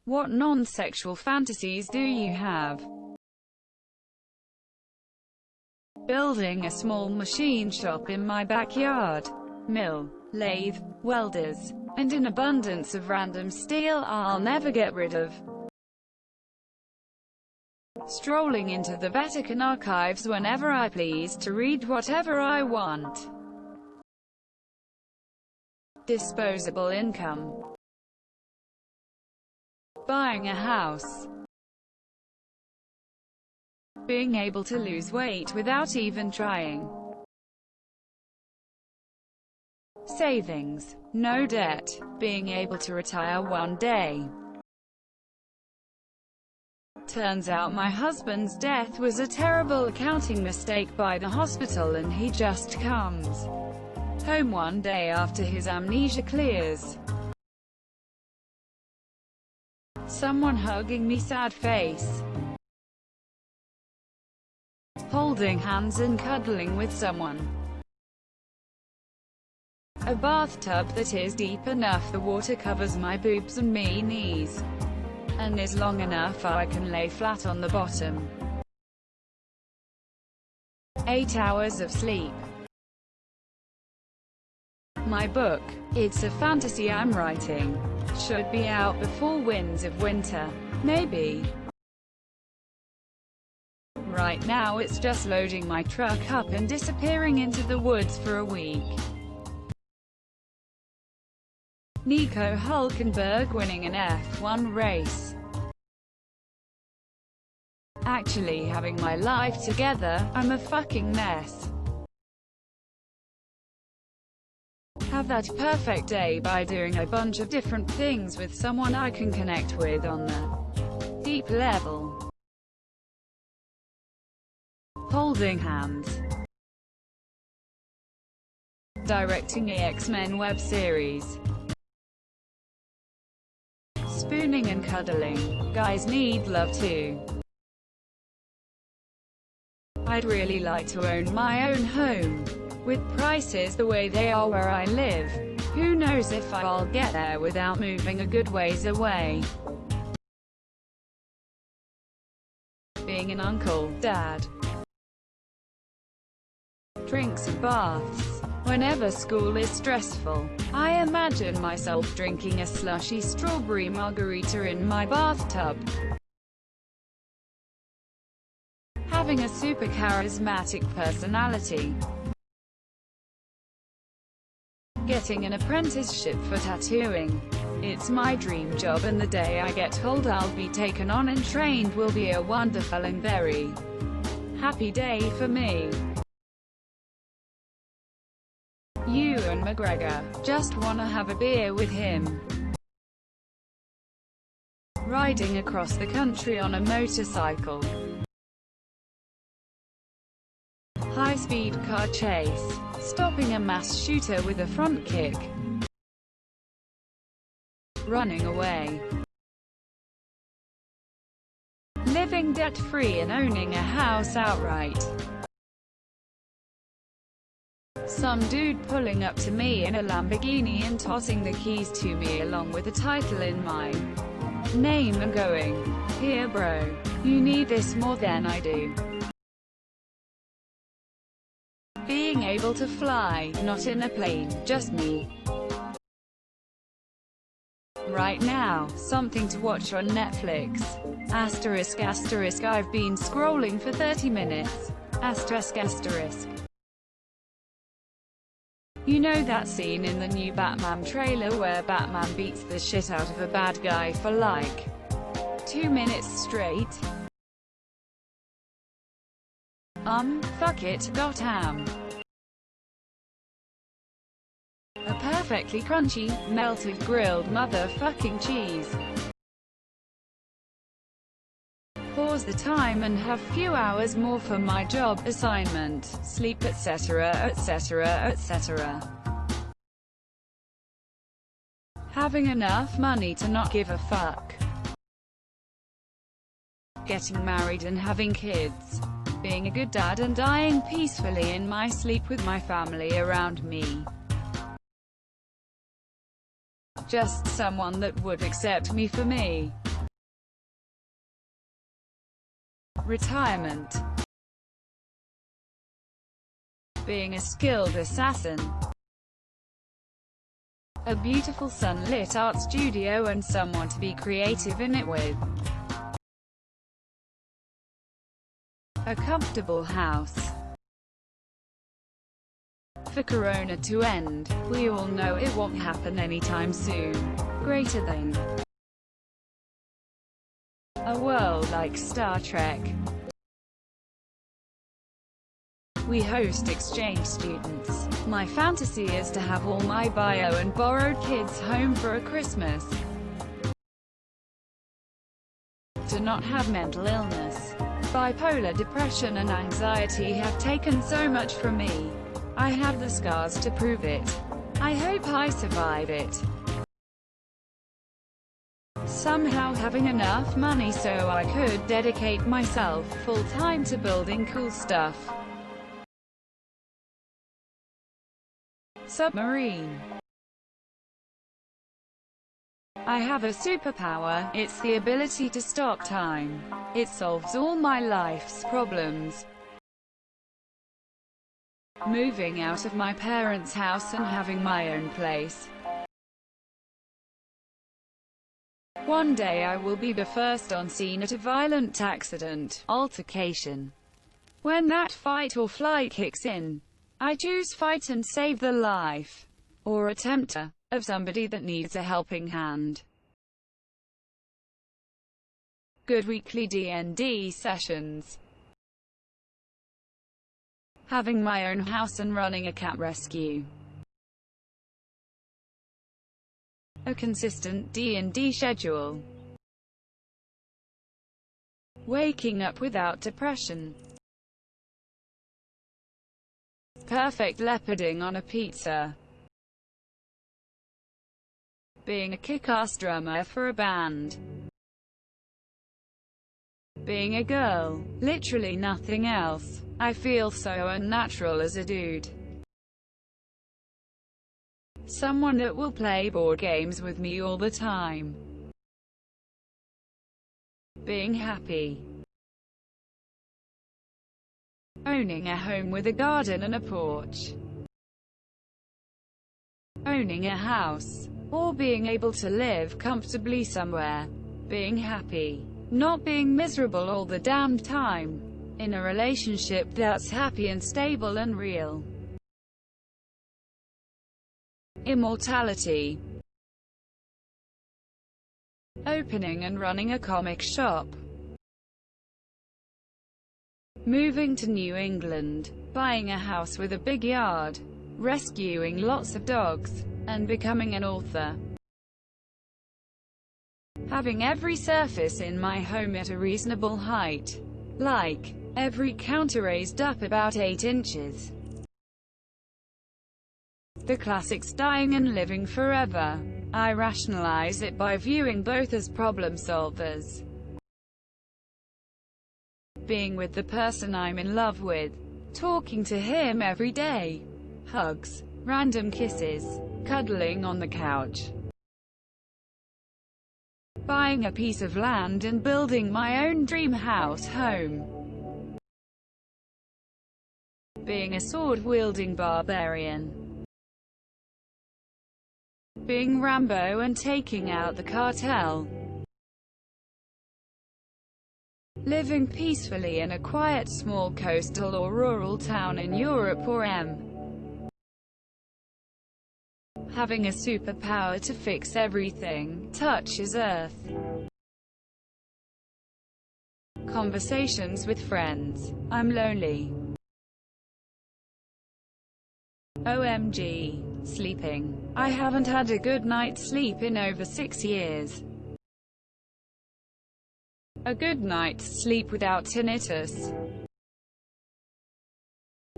What non-sexual fantasies do you have? Building a small machine shop in my backyard. Mill, lathe, welders, and an abundance of random steel I'll never get rid of. Strolling into the Vatican archives whenever I please to read whatever I want. Disposable income. Buying a house. Being able to lose weight without even trying. Savings. No debt. Being able to retire one day. Turns out my husband's death was a terrible accounting mistake by the hospital, and he just comes home one day after his amnesia clears. Someone hugging me, sad face. Holding hands and cuddling with someone. A bathtub that is deep enough the water covers my boobs and me knees, and is long enough I can lay flat on the bottom. 8 hours of sleep. My book, it's a fantasy I'm writing, should be out before winds of winter. Maybe. Right now it's just loading my truck up and disappearing into the woods for a week. Nico Hulkenberg winning an F1 race. Actually having my life together, I'm a fucking mess. Have that perfect day by doing a bunch of different things with someone I can connect with on the deep level. Holding hands. Directing a X-Men web series. Spooning and cuddling. Guys need love too. I'd really like to own my own home. With prices the way they are where I live, who knows if I'll get there without moving a good ways away. Being an uncle, dad. Drinks and baths. Whenever school is stressful, I imagine myself drinking a slushy strawberry margarita in my bathtub. Having a super charismatic personality. Getting an apprenticeship for tattooing. It's my dream job, and the day I get told I'll be taken on and trained will be a wonderful and very happy day for me. Ewan McGregor. Just wanna have a beer with him. Riding across the country on a motorcycle. High-speed car chase. Stopping a mass shooter with a front kick. Running away. Living debt-free and owning a house outright. Some dude pulling up to me in a Lamborghini and tossing the keys to me along with a title in my name and going, "Here bro, you need this more than I do." Being able to fly, not in a plane, just me. Right now, something to watch on Netflix. Asterisk asterisk I've been scrolling for 30 minutes. Asterisk asterisk. You know that scene in the new Batman trailer where Batman beats the shit out of a bad guy for like 2 minutes straight? Fuck it, am. A perfectly crunchy, melted grilled motherfucking cheese. Pause the time and have few hours more for my job, assignment, sleep, etc., etc., etc. Having enough money to not give a fuck. Getting married and having kids. Being a good dad and dying peacefully in my sleep with my family around me. Just someone that would accept me for me. retirement, being a skilled assassin, a beautiful sunlit art studio and someone to be creative in it with, a comfortable house. For Corona to end, we all know it won't happen anytime soon. Greater than a world like Star Trek. We host exchange students. My fantasy is to have all my bio and borrowed kids home for a Christmas. To not have mental illness. Bipolar depression and anxiety have taken so much from me. I have the scars to prove it. I hope I survive it. Somehow having enough money so I could dedicate myself full-time to building cool stuff. Submarine. I have a superpower, it's the ability to stop time. It solves all my life's problems. Moving out of my parents' house and having my own place. One day I will be the first on scene at a violent accident, altercation. When that fight or flight kicks in, I choose fight and save the life, or attempt to, of somebody that needs a helping hand. Good weekly D&D sessions. Having my own house and running a cat rescue. A consistent D&D schedule. Waking up without depression. Perfect leoparding on a pizza. Being a kick-ass drummer for a band. Being a girl. Literally nothing else. I feel so unnatural as a dude. Someone that will play board games with me all the time. Being happy. Owning a home with a garden and a porch. Owning a house. Or being able to live comfortably somewhere. Being happy. Not being miserable all the damned time. In a relationship that's happy and stable and real. Immortality. Opening and running a comic shop. Moving to New England. Buying a house with a big yard. Rescuing lots of dogs. And becoming an author. Having every surface in my home at a reasonable height. Like, every counter raised up about 8 inches. The classics dying and living forever. I rationalize it by viewing both as problem solvers. Being with the person I'm in love with. Talking to him every day. Hugs. Random kisses. Cuddling on the couch. Buying a piece of land and building my own dream house home. Being a sword-wielding barbarian. Being Rambo and taking out the cartel. Living peacefully in a quiet small coastal or rural town in Europe or having a superpower to fix everything, touches Earth. Conversations with friends. I'm lonely. OMG. Sleeping. I haven't had a good night's sleep in over 6 years. A good night's sleep without tinnitus.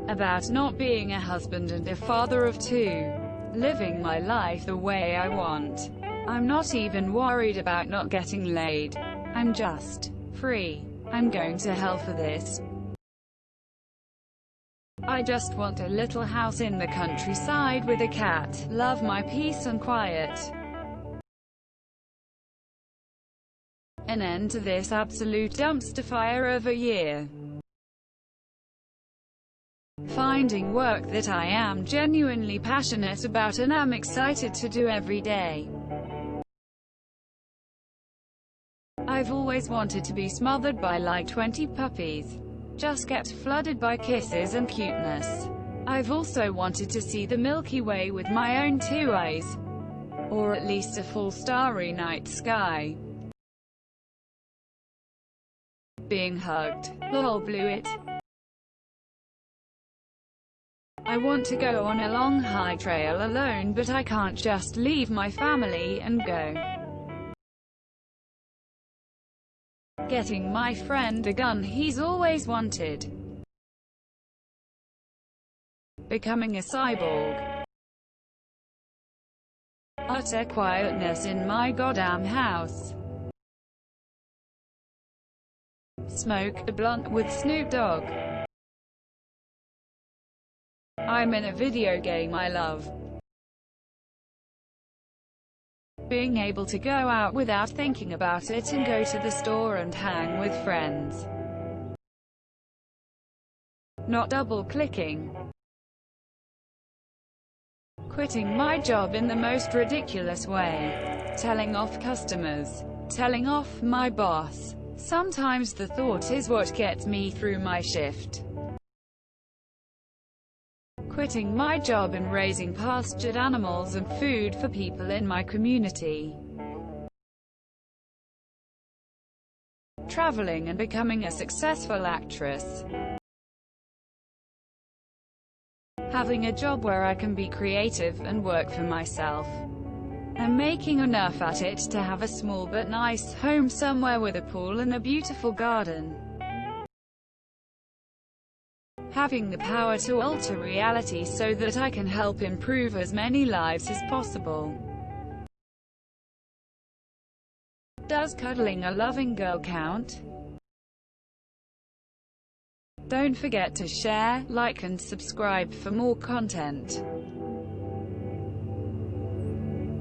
About not being a husband and a father of 2. Living my life the way I want. I'm not even worried about not getting laid. I'm just free. I'm going to hell for this. I just want a little house in the countryside with a cat. Love my peace and quiet. an end to this absolute dumpster fire of a year. Finding work that I am genuinely passionate about and am excited to do every day. I've always wanted to be smothered by like 20 puppies. Just get flooded by kisses and cuteness. I've also wanted to see the Milky Way with my own two eyes. Or at least a full starry night sky. Being hugged. Lol, blew it. I want to go on a long high trail alone, but I can't just leave my family and go. Getting my friend a gun he's always wanted. Becoming a cyborg. Utter quietness in my goddamn house. Smoke a blunt with Snoop Dogg. I'm in a video game I love. Being able to go out without thinking about it and go to the store and hang with friends. Not double-clicking. Quitting my job in the most ridiculous way. Telling off customers. Telling off my boss. Sometimes the thought is what gets me through my shift. Quitting my job and raising pastured animals and food for people in my community. Traveling and becoming a successful actress. Having a job where I can be creative and work for myself. And making enough at it to have a small but nice home somewhere with a pool and a beautiful garden. Having the power to alter reality so that I can help improve as many lives as possible. Does cuddling a loving girl count? Don't forget to share, like and subscribe for more content.